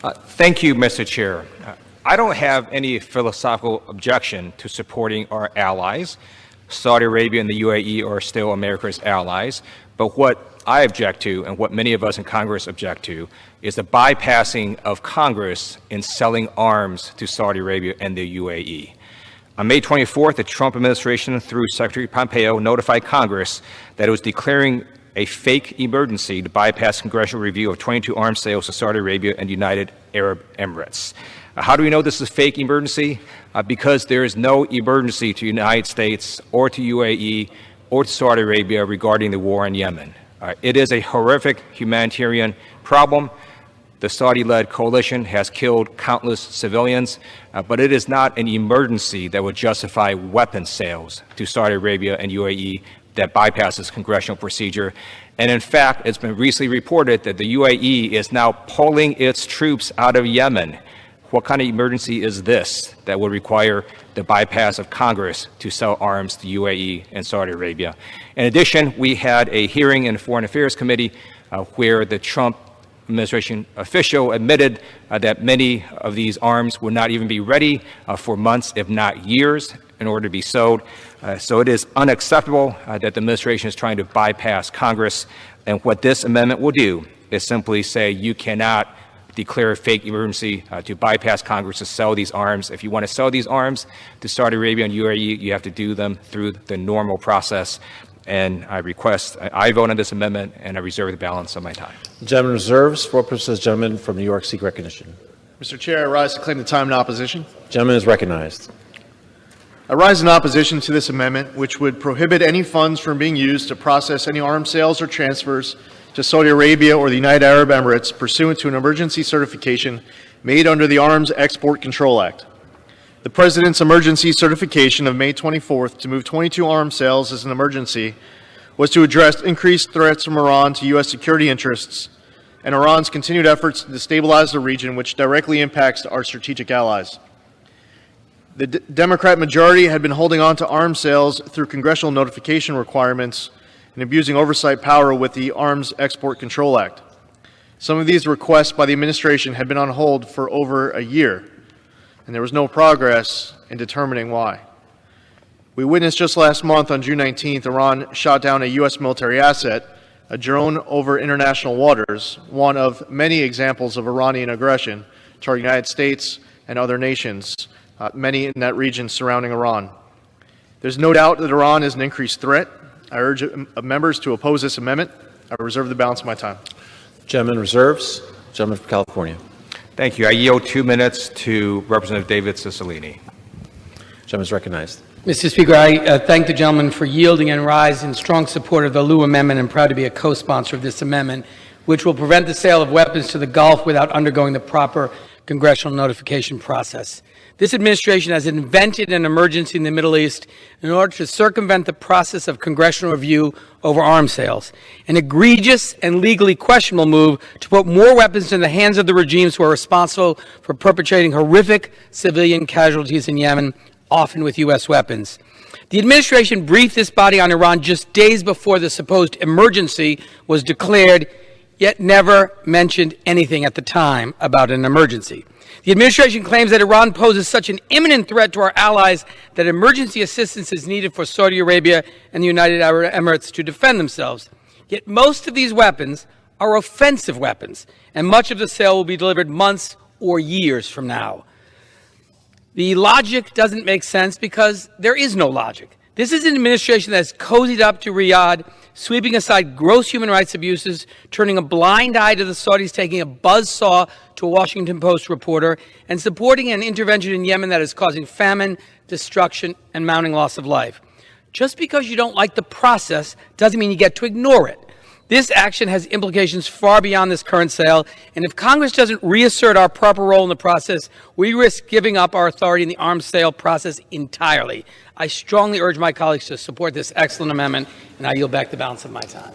Thank you, Mr. Chair. I don't have any philosophical objection to supporting our allies. Saudi Arabia and the UAE are still America's allies. But what I object to, and what many of us in Congress object to, is the bypassing of Congress in selling arms to Saudi Arabia and the UAE. On May 24th, the Trump administration, through Secretary Pompeo, notified Congress that it was declaring a fake emergency to bypass congressional review of 22 arms sales to Saudi Arabia and United Arab Emirates. How do we know this is a fake emergency? Because there is no emergency to the United States or to UAE or to Saudi Arabia regarding the war in Yemen. It is a horrific humanitarian problem. The Saudi-led coalition has killed countless civilians, but it is not an emergency that would justify weapons sales to Saudi Arabia and UAE that bypasses congressional procedure. And in fact, it's been recently reported that the UAE is now pulling its troops out of Yemen. What kind of emergency is this that would require the bypass of Congress to sell arms to UAE and Saudi Arabia? In addition, we had a hearing in the Foreign Affairs Committee where the Trump administration official admitted that many of these arms would not even be ready for months, if not years, in order to be sold. So it is unacceptable that the administration is trying to bypass Congress. And what this amendment will do is simply say you cannot declare a fake emergency to bypass Congress to sell these arms. If you want to sell these arms to Saudi Arabia and UAE, you have to do them through the normal process. And I vote on this amendment, and I reserve the balance of my time. The gentleman reserves. For purposes, gentleman from New York seek recognition. Mr. Chair, I rise to claim the time in opposition. The gentleman is recognized. I rise in opposition to this amendment, which would prohibit any funds from being used to process any arms sales or transfers to Saudi Arabia or the United Arab Emirates pursuant to an emergency certification made under the Arms Export Control Act. The President's emergency certification of May 24th to move 22 arms sales as an emergency was to address increased threats from Iran to U.S. security interests and Iran's continued efforts to destabilize the region, which directly impacts our strategic allies. The Democrat majority had been holding on to arms sales through congressional notification requirements and abusing oversight power with the Arms Export Control Act. Some of these requests by the administration had been on hold for over a year, and there was no progress in determining why. We witnessed just last month, on June 19th, Iran shot down a U.S. military asset, a drone over international waters, one of many examples of Iranian aggression to our United States and other nations, many in that region surrounding Iran. There's no doubt that Iran is an increased threat. I urge members to oppose this amendment. I reserve the balance of my time. Gentleman reserves. Gentleman from California. Thank you. I yield 2 minutes to Representative David Cicilline. Gentleman is recognized. Mr. Speaker, I thank the gentleman for yielding and rise in strong support of the Liu Amendment and proud to be a co-sponsor of this amendment, which will prevent the sale of weapons to the Gulf without undergoing the proper congressional notification process. This administration has invented an emergency in the Middle East in order to circumvent the process of congressional review over arms sales, an egregious and legally questionable move to put more weapons in the hands of the regimes who are responsible for perpetrating horrific civilian casualties in Yemen, often with U.S. weapons. The administration briefed this body on Iran just days before the supposed emergency was declared, yet never mentioned anything at the time about an emergency. The administration claims that Iran poses such an imminent threat to our allies that emergency assistance is needed for Saudi Arabia and the United Arab Emirates to defend themselves. Yet most of these weapons are offensive weapons, and much of the sale will be delivered months or years from now. The logic doesn't make sense because there is no logic. This is an administration that has cozied up to Riyadh, sweeping aside gross human rights abuses, turning a blind eye to the Saudis taking a buzzsaw to a Washington Post reporter, and supporting an intervention in Yemen that is causing famine, destruction, and mounting loss of life. Just because you don't like the process doesn't mean you get to ignore it. This action has implications far beyond this current sale, and if Congress doesn't reassert our proper role in the process, we risk giving up our authority in the arms sale process entirely. I strongly urge my colleagues to support this excellent amendment, and I yield back the balance of my time.